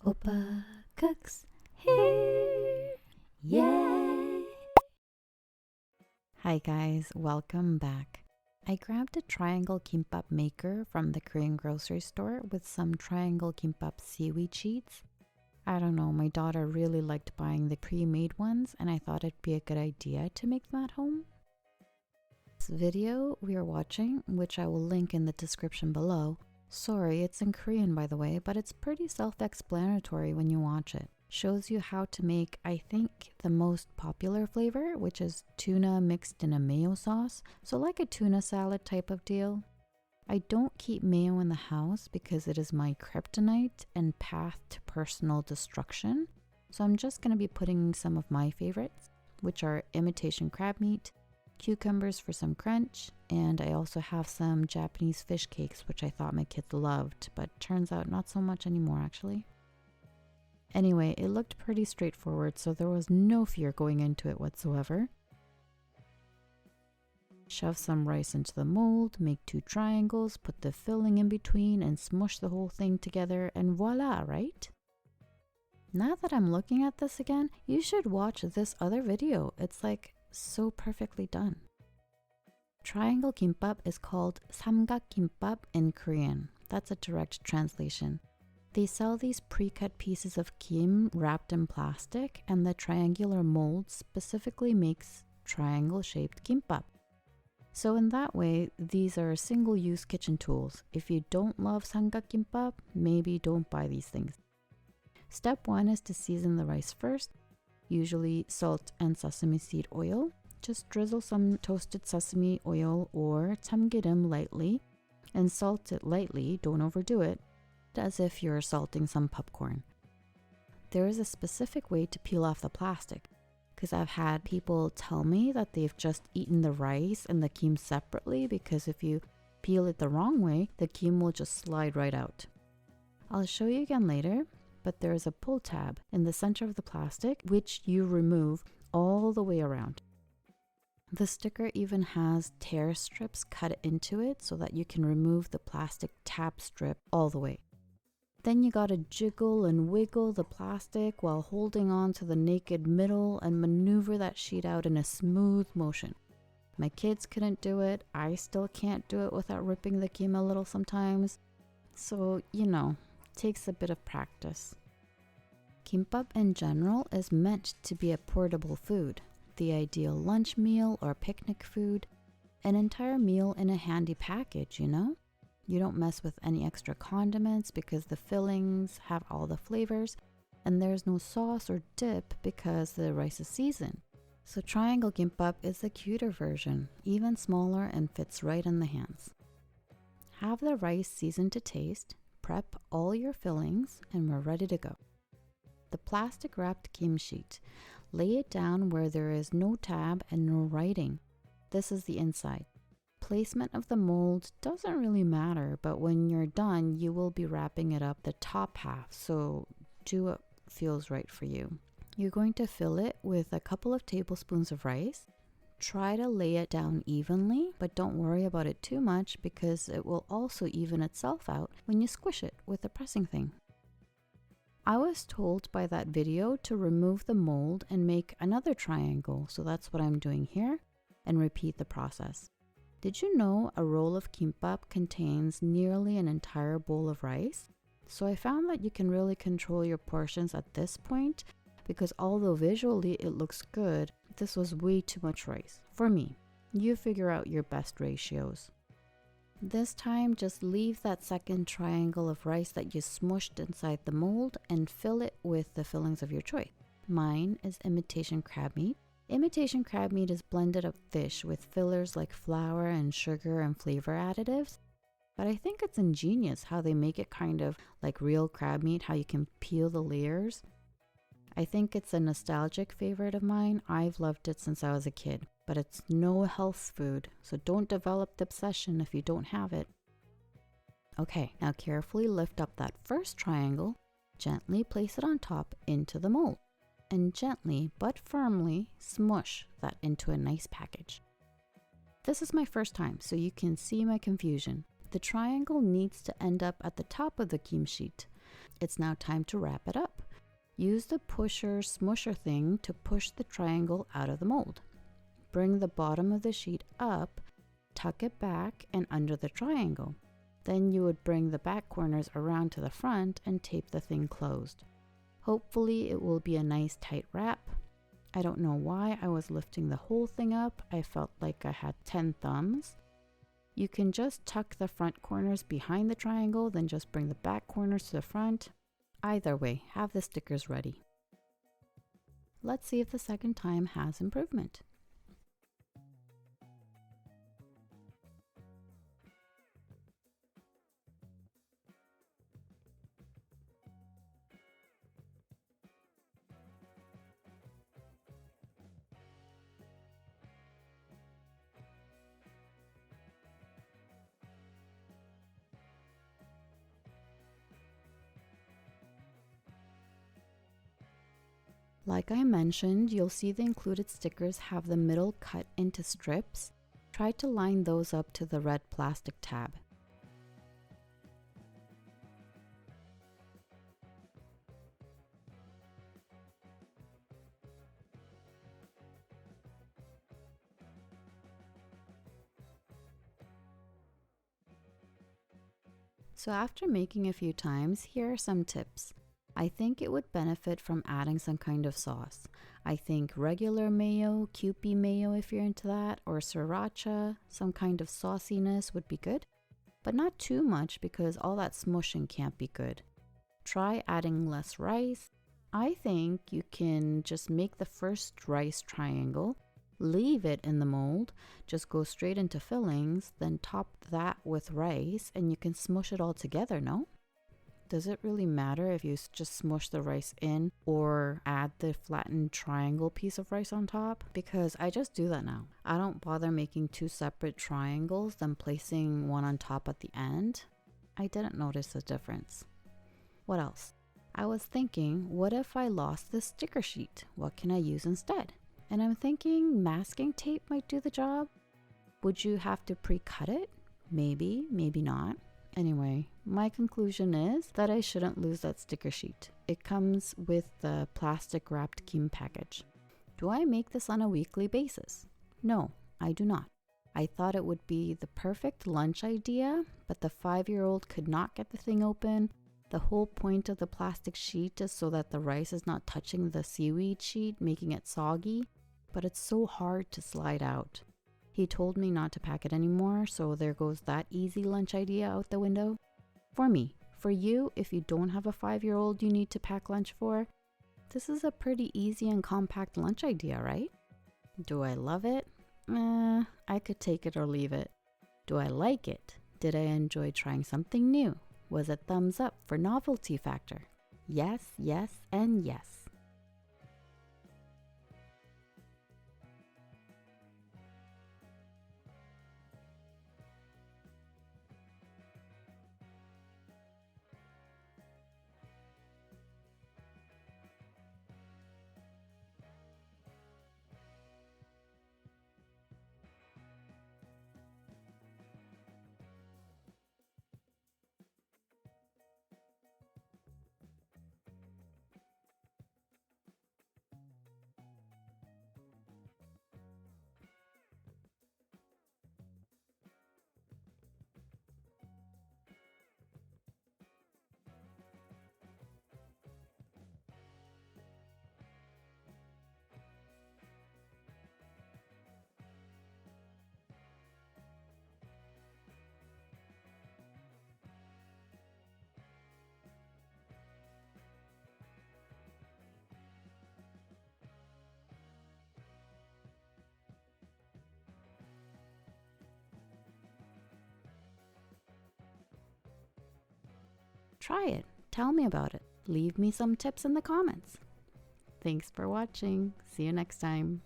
Oppa cooks here. Yay! Hi guys, welcome back. I grabbed a triangle kimbap maker from the Korean grocery store with some triangle kimbap seaweed sheets. I don't know, my daughter really liked buying the pre-made ones and I thought it'd be a good idea to make them at home. This video we are watching, which I will link in the description below. Sorry, it's in Korean by the way, but it's pretty self-explanatory when you watch it. Shows you how to make, I think, the most popular flavor, which is tuna mixed in a mayo sauce, so like a tuna salad type of deal. I don't keep mayo in the house because it is my kryptonite and path to personal destruction, so I'm just going to be putting some of my favorites, which are imitation crab meat, cucumbers for some crunch, and I also have some Japanese fish cakes, which I thought my kids loved, but turns out not so much anymore actually. Anyway, it looked pretty straightforward, so there was no fear going into it whatsoever. Shove some rice into the mold, make 2 triangles, put the filling in between, and smush the whole thing together, and voila, right? Now that I'm looking at this again, you should watch this other video. It's like so perfectly done. Triangle kimbap is called Samgak Gimbap in Korean. That's a direct translation. They sell these pre-cut pieces of kim wrapped in plastic, and the triangular mold specifically makes triangle-shaped kimbap. So in that way, these are single-use kitchen tools. If you don't love samgak gimbap, maybe don't buy these things. Step 1 is to season the rice first, usually salt and sesame seed oil. Just drizzle some toasted sesame oil or 참기름 lightly and salt it lightly, don't overdo it, as if you're salting some popcorn. There is a specific way to peel off the plastic, because I've had people tell me that they've just eaten the rice and the kim separately because if you peel it the wrong way, the kim will just slide right out. I'll show you again later, but there is a pull tab in the center of the plastic which you remove all the way around. The sticker even has tear strips cut into it so that you can remove the plastic tab strip all the way. Then you gotta jiggle and wiggle the plastic while holding on to the naked middle and maneuver that sheet out in a smooth motion. My kids couldn't do it, I still can't do it without ripping the kim a little sometimes. So, you know, takes a bit of practice. Kimbap in general is meant to be a portable food, the ideal lunch meal or picnic food, an entire meal in a handy package, you know? You don't mess with any extra condiments because the fillings have all the flavors, and there's no sauce or dip because the rice is seasoned. So triangle kimbap is the cuter version, even smaller and fits right in the hands. Have the rice seasoned to taste, prep all your fillings, and we're ready to go. The plastic wrapped kim sheet. Lay it down where there is no tab and no writing. This is the inside. Placement of the mold doesn't really matter, but when you're done, you will be wrapping it up the top half, so do what feels right for you. You're going to fill it with a couple of tablespoons of rice. Try to lay it down evenly, but don't worry about it too much because it will also even itself out when you squish it with a pressing thing. I was told by that video to remove the mold and make another triangle, so that's what I'm doing here, and repeat the process. Did you know a roll of kimbap contains nearly an entire bowl of rice? So I found that you can really control your portions at this point because although visually it looks good, this was way too much rice for me. You figure out your best ratios. This time, just leave that second triangle of rice that you smushed inside the mold and fill it with the fillings of your choice. Mine is imitation crab meat. Imitation crab meat is blended up fish with fillers like flour and sugar and flavor additives. But I think it's ingenious how they make it kind of like real crab meat, how you can peel the layers. I think it's a nostalgic favorite of mine. I've loved it since I was a kid, but it's no health food, so don't develop the obsession if you don't have it. Okay, now carefully lift up that first triangle, gently place it on top into the mold, and gently but firmly smush that into a nice package. This is my first time, so you can see my confusion. The triangle needs to end up at the top of the kim sheet. It's now time to wrap it up. Use the pusher smusher thing to push the triangle out of the mold. Bring the bottom of the sheet up, tuck it back and under the triangle. Then you would bring the back corners around to the front and tape the thing closed. Hopefully it will be a nice tight wrap. I don't know why I was lifting the whole thing up. I felt like I had 10 thumbs. You can just tuck the front corners behind the triangle, then just bring the back corners to the front. Either way, have the stickers ready. Let's see if the second time has improvement. Like I mentioned, you'll see the included stickers have the middle cut into strips. Try to line those up to the red plastic tab. So after making a few times, here are some tips. I think it would benefit from adding some kind of sauce. I think regular mayo, Kewpie mayo if you're into that, or sriracha, some kind of sauciness would be good. But not too much because all that smushing can't be good. Try adding less rice. I think you can just make the first rice triangle, leave it in the mold, just go straight into fillings, then top that with rice and you can smush it all together, no? Does it really matter if you just smush the rice in or add the flattened triangle piece of rice on top? Because I just do that now. I don't bother making two separate triangles, then placing one on top at the end. I didn't notice the difference. What else? I was thinking, what if I lost the sticker sheet? What can I use instead? And I'm thinking masking tape might do the job. Would you have to pre-cut it? Maybe, maybe not. Anyway, my conclusion is that I shouldn't lose that sticker sheet. It comes with the plastic wrapped Kim package. Do I make this on a weekly basis? No, I do not. I thought it would be the perfect lunch idea, but the 5-year-old could not get the thing open. The whole point of the plastic sheet is so that the rice is not touching the seaweed sheet, making it soggy, but it's so hard to slide out. He told me not to pack it anymore, so there goes that easy lunch idea out the window. For me, for you, if you don't have a 5-year-old you need to pack lunch for, this is a pretty easy and compact lunch idea, right? Do I love it? I could take it or leave it. Do I like it? Did I enjoy trying something new? Was it thumbs up for novelty factor? Yes, yes, and yes. Try it. Tell me about it. Leave me some tips in the comments. Thanks for watching. See you next time.